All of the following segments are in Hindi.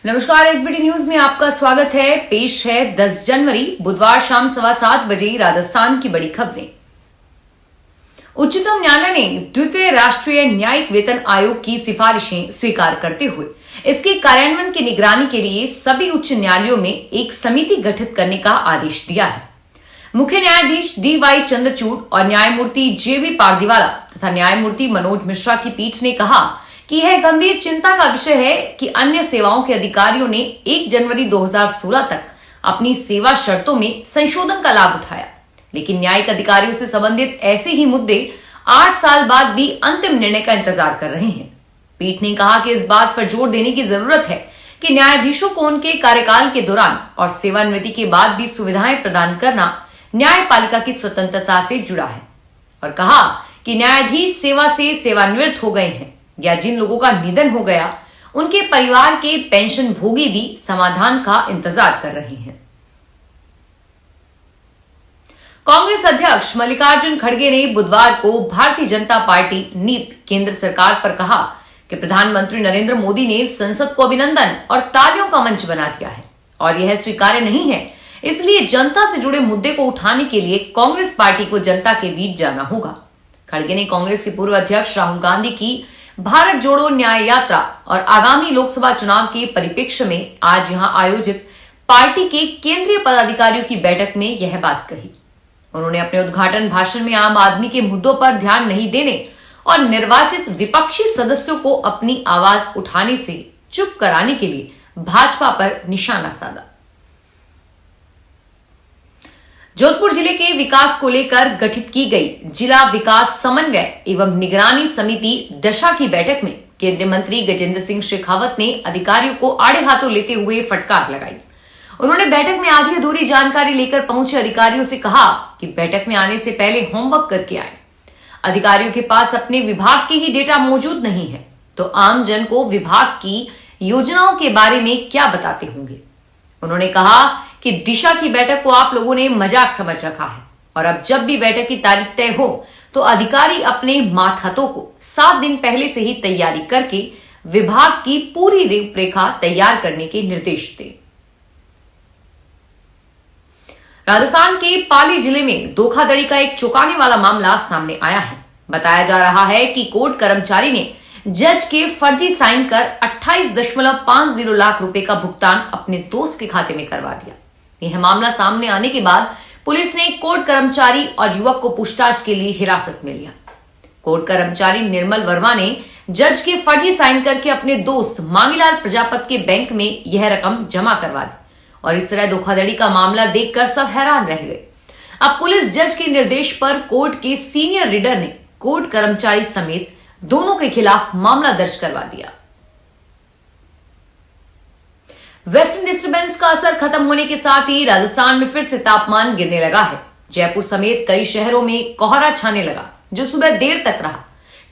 नमस्कार, एसबीटी न्यूज में आपका स्वागत है। पेश है 10 जनवरी बुधवार शाम 7:15 बजे राजस्थान की बड़ी खबरें। उच्चतम न्यायालय ने द्वितीय राष्ट्रीय न्यायिक वेतन आयोग की सिफारिशें स्वीकार करते हुए इसके कार्यान्वयन की निगरानी के लिए सभी उच्च न्यायालयों में एक समिति गठित करने का आदेश दिया है। मुख्य न्यायाधीश DY चंद्रचूड़ और न्यायमूर्ति JB पारदीवाला तथा न्यायमूर्ति मनोज मिश्रा की पीठ ने कहा कि यह गंभीर चिंता का विषय है कि अन्य सेवाओं के अधिकारियों ने 1 जनवरी 2016 तक अपनी सेवा शर्तों में संशोधन का लाभ उठाया, लेकिन न्यायिक अधिकारियों से संबंधित ऐसे ही मुद्दे 8 साल बाद भी अंतिम निर्णय का इंतजार कर रहे हैं। पीठ ने कहा कि इस बात पर जोर देने की जरूरत है कि न्यायाधीशों को उनके कार्यकाल के दौरान और सेवानिवृत्ति के बाद भी सुविधाएं प्रदान करना न्यायपालिका की स्वतंत्रता से जुड़ा है, और कहा कि न्यायाधीश सेवा से सेवानिवृत्त हो गए हैं या जिन लोगों का निधन हो गया उनके परिवार के पेंशन भोगी भी समाधान का इंतजार कर रहे हैं। कांग्रेस अध्यक्ष मल्लिकार्जुन खड़गे ने बुधवार को भारतीय जनता पार्टी नीत केंद्र सरकार पर कहा कि प्रधानमंत्री नरेंद्र मोदी ने संसद को अभिनंदन और तालियों का मंच बना दिया है और यह स्वीकार्य नहीं है, इसलिए जनता से जुड़े मुद्दे को उठाने के लिए कांग्रेस पार्टी को जनता के बीच जाना होगा। खड़गे ने कांग्रेस के पूर्व अध्यक्ष राहुल गांधी की भारत जोड़ो न्याय यात्रा और आगामी लोकसभा चुनाव के परिप्रेक्ष्य में आज यहां आयोजित पार्टी के केंद्रीय पदाधिकारियों की बैठक में यह बात कही। उन्होंने अपने उद्घाटन भाषण में आम आदमी के मुद्दों पर ध्यान नहीं देने और निर्वाचित विपक्षी सदस्यों को अपनी आवाज उठाने से चुप कराने के लिए भाजपा पर निशाना साधा। जोधपुर जिले के विकास को लेकर गठित की गई जिला विकास समन्वय एवं निगरानी समिति दशा की बैठक में केंद्रीय मंत्री गजेंद्र सिंह शेखावत ने अधिकारियों को आड़े हाथों लेते हुए फटकार लगाई। उन्होंने बैठक में आधी अधूरी जानकारी लेकर पहुंचे अधिकारियों से कहा कि बैठक में आने से पहले होमवर्क करके आए। अधिकारियों के पास अपने विभाग के ही डेटा मौजूद नहीं है तो आम जन को विभाग की योजनाओं के बारे में क्या बताते होंगे। उन्होंने कहा कि दिशा की बैठक को आप लोगों ने मजाक समझ रखा है और अब जब भी बैठक की तारीख तय हो तो अधिकारी अपने मातहतों को 7 दिन पहले से ही तैयारी करके विभाग की पूरी रूपरेखा तैयार करने के निर्देश दें। राजस्थान के पाली जिले में धोखाधड़ी का एक चौंकाने वाला मामला सामने आया है। बताया जा रहा है कि कोर्ट कर्मचारी ने जज के फर्जी साइन कर 28.50 लाख रुपए का भुगतान अपने दोस्त के खाते में करवा दिया। यह मामला सामने आने के बाद पुलिस ने कोर्ट कर्मचारी और युवक को पूछताछ के लिए हिरासत में लिया। कोर्ट कर्मचारी निर्मल वर्मा ने जज के फर्जी साइन करके अपने दोस्त मांगीलाल प्रजापत के बैंक में यह रकम जमा करवा दी और इस तरह धोखाधड़ी का मामला देखकर सब हैरान रह गए। अब पुलिस जज के निर्देश पर कोर्ट के सीनियर रीडर ने कोर्ट कर्मचारी समेत दोनों के खिलाफ मामला दर्ज करवा दिया। वेस्टर्न डिस्टर्बेंस का असर खत्म होने के साथ ही राजस्थान में फिर से तापमान गिरने लगा है। जयपुर समेत कई शहरों में कोहरा छाने लगा जो सुबह देर तक रहा।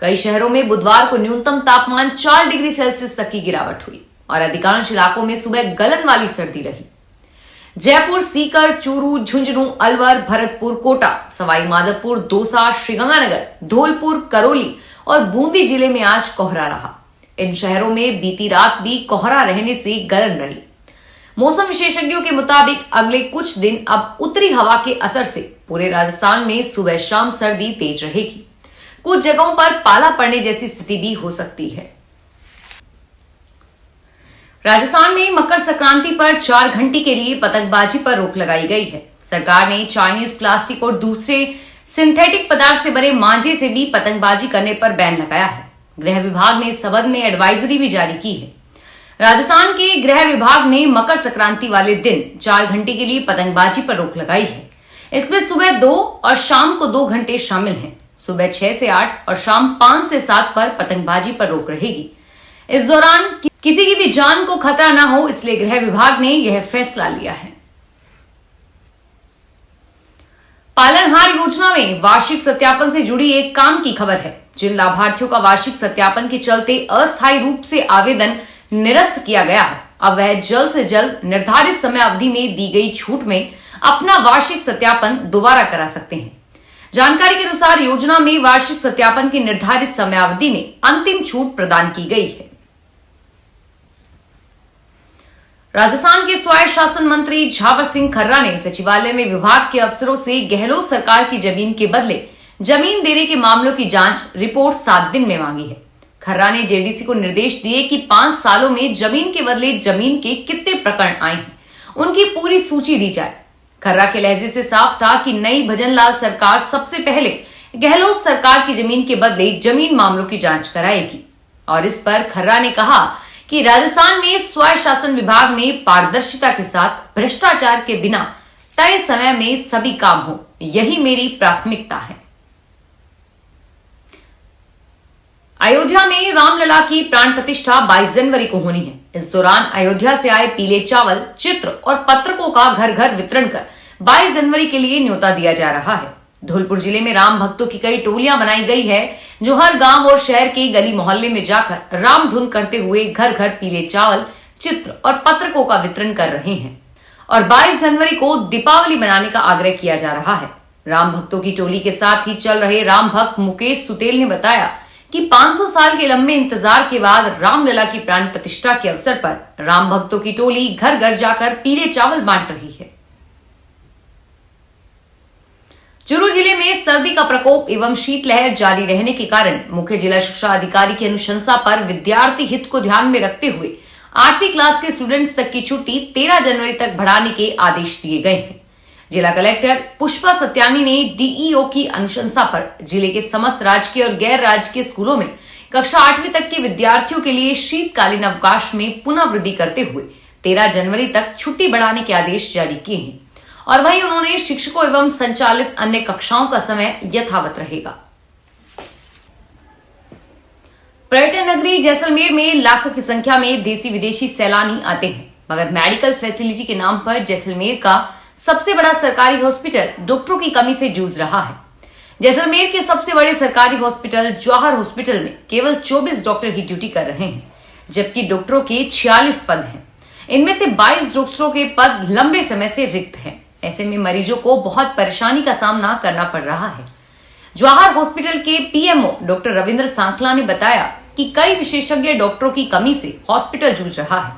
कई शहरों में बुधवार को न्यूनतम तापमान 4 डिग्री सेल्सियस तक की गिरावट हुई और अधिकांश इलाकों में सुबह गलन वाली सर्दी रही। जयपुर, सीकर, चूरू, झुंझुनू, अलवर, भरतपुर, कोटा, सवाई माधोपुर, दौसा, श्रीगंगानगर, धौलपुर, करौली और बूंदी जिले में आज कोहरा रहा। इन शहरों में बीती रात भी कोहरा रहने से गलन रही। मौसम विशेषज्ञों के मुताबिक अगले कुछ दिन अब उत्तरी हवा के असर से पूरे राजस्थान में सुबह शाम सर्दी तेज रहेगी। कुछ जगहों पर पाला पड़ने जैसी स्थिति भी हो सकती है। राजस्थान में मकर संक्रांति पर 4 घंटे के लिए पतंगबाजी पर रोक लगाई गई है। सरकार ने चाइनीज प्लास्टिक और दूसरे सिंथेटिक पदार्थ से बने मांझे से भी पतंगबाजी करने पर बैन लगाया है। गृह विभाग ने इस संबंध में एडवाइजरी भी जारी की है। राजस्थान के गृह विभाग ने मकर संक्रांति वाले दिन 4 घंटे के लिए पतंगबाजी पर रोक लगाई है। इसमें सुबह 2 और शाम को 2 घंटे शामिल हैं। सुबह 6 से 8 और शाम 5 से 7 पर पतंगबाजी पर रोक रहेगी। इस दौरान किसी की भी जान को खतरा न हो, इसलिए गृह विभाग ने यह फैसला लिया है। पालनहार योजना में वार्षिक सत्यापन से जुड़ी एक काम की खबर है। जिन लाभार्थियों का वार्षिक सत्यापन के चलते अस्थायी रूप से आवेदन निरस्त किया गया है, अब वह जल्द से जल्द निर्धारित समय अवधि में दी गई छूट में अपना वार्षिक सत्यापन दोबारा करा सकते हैं। जानकारी के अनुसार योजना में वार्षिक सत्यापन की निर्धारित समयावधि में अंतिम छूट प्रदान की गई है। राजस्थान के स्वायत्त शासन मंत्री झावर सिंह खर्रा ने सचिवालय में विभाग के अफसरों से गहलोत सरकार की जमीन के बदले जमीन देने के मामलों की जांच रिपोर्ट 7 दिन में मांगी है। खर्रा ने जेडीसी को निर्देश दिए कि 5 सालों में जमीन के बदले जमीन के कितने प्रकरण आए हैं, उनकी पूरी सूची दी जाए। खर्रा के लहजे से साफ था कि नई भजनलाल सरकार सबसे पहले गहलोत सरकार की जमीन के बदले जमीन मामलों की जांच कराएगी। और इस पर खर्रा ने कहा कि राजस्थान में स्वायत्त शासन विभाग में पारदर्शिता के साथ भ्रष्टाचार के बिना तय समय में सभी काम हो, यही मेरी प्राथमिकता है। अयोध्या में रामलला की प्राण प्रतिष्ठा 22 जनवरी को होनी है। इस दौरान अयोध्या से आए पीले चावल, चित्र और पत्रकों का घर घर वितरण कर 22 जनवरी के लिए न्योता दिया जा रहा है। धौलपुर जिले में राम भक्तों की कई टोलियां बनाई गई है, जो हर गांव और शहर के गली मोहल्ले में जाकर राम धुन करते हुए घर घर पीले चावल, चित्र और पत्रकों का वितरण कर रहे हैं। और 22 जनवरी को दीपावली मनाने का आग्रह किया जा रहा है। राम भक्तों की टोली के साथ ही चल रहे राम भक्त मुकेश सुतेल ने बताया कि 500 साल के लंबे इंतजार के बाद रामलला की प्राण प्रतिष्ठा के अवसर पर राम भक्तों की टोली घर घर जाकर पीले चावल बांट रही है। चूरू जिले में सर्दी का प्रकोप एवं शीतलहर जारी रहने के कारण मुख्य जिला शिक्षा अधिकारी की अनुशंसा पर विद्यार्थी हित को ध्यान में रखते हुए 8वीं क्लास के स्टूडेंट्स तक की छुट्टी 13 जनवरी तक बढ़ाने के आदेश दिए गए हैं। जिला कलेक्टर पुष्पा सत्यानी ने डीईओ की अनुशंसा पर जिले के समस्त राजकीय और गैर राजकीय स्कूलों में कक्षा 8वीं तक के विद्यार्थियों के लिए शीतकालीन अवकाश में पुनः वृद्धि करते हुए 13 जनवरी तक छुट्टी बढ़ाने के आदेश जारी किए हैं। और वहीं उन्होंने शिक्षकों एवं संचालित अन्य कक्षाओं का समय यथावत रहेगा। पर्यटन नगरी जैसलमेर में लाखों की संख्या में देशी विदेशी सैलानी आते हैं, मगर मेडिकल फैसिलिटी के नाम पर जैसलमेर का सबसे बड़ा सरकारी हॉस्पिटल डॉक्टरों की कमी से जूझ रहा है। जैसलमेर के सबसे बड़े सरकारी हॉस्पिटल जवाहर हॉस्पिटल में केवल 24 डॉक्टर ही ड्यूटी कर रहे हैं, जबकि डॉक्टरों के 46 पद हैं। इनमें से 22 डॉक्टरों के पद लंबे समय से रिक्त हैं। ऐसे में मरीजों को बहुत परेशानी का सामना करना पड़ रहा है। जवाहर हॉस्पिटल के पीएमओ डॉक्टर रविंद्र सांखला ने बताया कि कई विशेषज्ञ डॉक्टरों की कमी से हॉस्पिटल जूझ रहा है।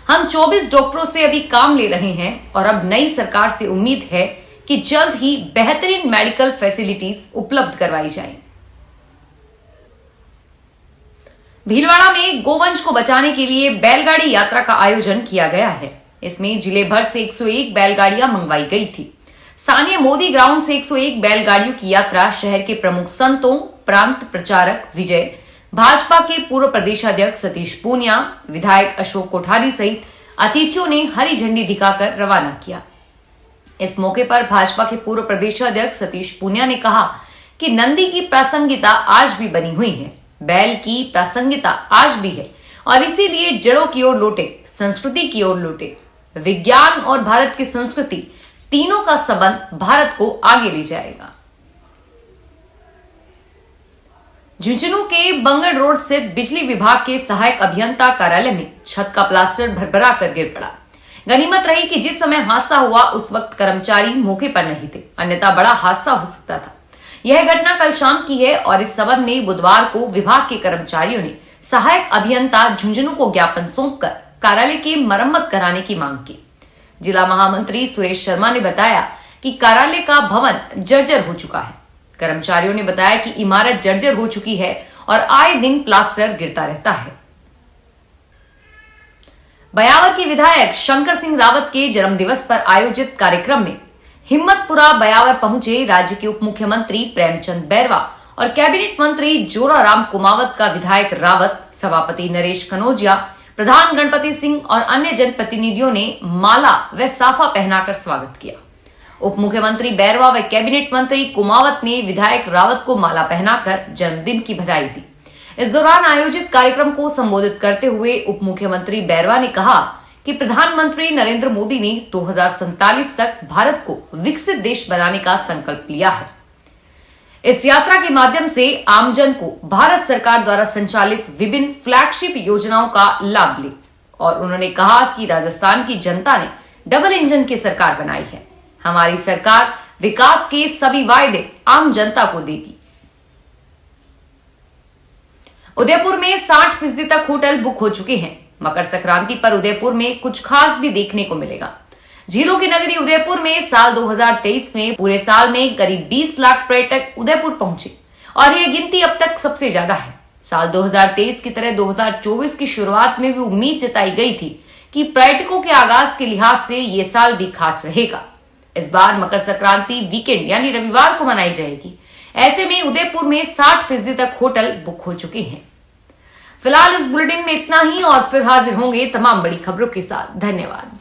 हम 24 डॉक्टरों से अभी काम ले रहे हैं और अब नई सरकार से उम्मीद है कि जल्द ही बेहतरीन मेडिकल फैसिलिटीज उपलब्ध करवाई जाए। भीलवाड़ा में गोवंश को बचाने के लिए बैलगाड़ी यात्रा का आयोजन किया गया है। इसमें जिले भर से 101 बैलगाड़ियां मंगवाई गई थी। स्थानीय मोदी ग्राउंड से 101 बैलगाड़ियों की यात्रा शहर के प्रमुख संतों, प्रांत प्रचारक विजय, भाजपा के पूर्व प्रदेशाध्यक्ष सतीश पूनिया, विधायक अशोक कोठारी सहित अतिथियों ने हरी झंडी दिखाकर रवाना किया। इस मौके पर भाजपा के पूर्व प्रदेशाध्यक्ष सतीश पूनिया ने कहा कि नंदी की प्रासंगिकता आज भी बनी हुई है, बैल की प्रासंगिकता आज भी है और इसीलिए जड़ों की ओर लौटे, संस्कृति की ओर लौटे। विज्ञान और भारत की संस्कृति तीनों का संबंध भारत को आगे ले जाएगा। झुंझुनू के बंगड़ रोड स्थित बिजली विभाग के सहायक अभियंता कार्यालय में छत का प्लास्टर भरभरा कर गिर पड़ा। गनीमत रही कि जिस समय हादसा हुआ उस वक्त कर्मचारी मौके पर नहीं थे, अन्यथा बड़ा हादसा हो सकता था। यह घटना कल शाम की है और इस संबंध में बुधवार को विभाग के कर्मचारियों ने सहायक अभियंता झुंझुनू को ज्ञापन सौंपकर कार्यालय की मरम्मत कराने की मांग की। जिला महामंत्री सुरेश शर्मा ने बताया कि कार्यालय का भवन जर्जर हो चुका है। कर्मचारियों ने बताया कि इमारत जर्जर हो चुकी है और आए दिन प्लास्टर गिरता रहता है। बयावर के विधायक शंकर सिंह रावत के जन्मदिवस पर आयोजित कार्यक्रम में हिम्मतपुरा बयावर पहुंचे राज्य के उप मुख्यमंत्री प्रेमचंद बैरवा और कैबिनेट मंत्री जोराराम कुमावत का विधायक रावत, सभापति नरेश कनौजिया, प्रधान गणपति सिंह और अन्य जनप्रतिनिधियों ने माला व साफा पहनाकर स्वागत किया। उप मुख्यमंत्री बैरवा व कैबिनेट मंत्री कुमावत ने विधायक रावत को माला पहनाकर जन्मदिन की बधाई दी। इस दौरान आयोजित कार्यक्रम को संबोधित करते हुए उप मुख्यमंत्री बैरवा ने कहा कि प्रधानमंत्री नरेंद्र मोदी ने 2047 तक भारत को विकसित देश बनाने का संकल्प लिया है। इस यात्रा के माध्यम से आमजन को भारत सरकार द्वारा संचालित विभिन्न फ्लैगशिप योजनाओं का लाभ ले और उन्होंने कहा कि राजस्थान की जनता ने डबल इंजन की सरकार बनाई है। हमारी सरकार विकास के सभी वायदे आम जनता को देगी। उदयपुर में 60% तक होटल बुक हो चुके हैं। मकर संक्रांति पर उदयपुर में कुछ खास भी देखने को मिलेगा। झीलों की नगरी उदयपुर में साल 2023 में पूरे साल में करीब 20 लाख पर्यटक उदयपुर पहुंचे और यह गिनती अब तक सबसे ज्यादा है। साल 2023 की तरह 2024 की शुरुआत में भी उम्मीद जताई गई थी कि पर्यटकों के आगाज के लिहाज से ये साल भी खास रहेगा। इस बार मकर संक्रांति वीकेंड यानी रविवार को मनाई जाएगी। ऐसे में उदयपुर में 60% तक होटल बुक हो चुके हैं। फिलहाल इस बुलेटिन में इतना ही और फिर हाजिर होंगे तमाम बड़ी खबरों के साथ। धन्यवाद।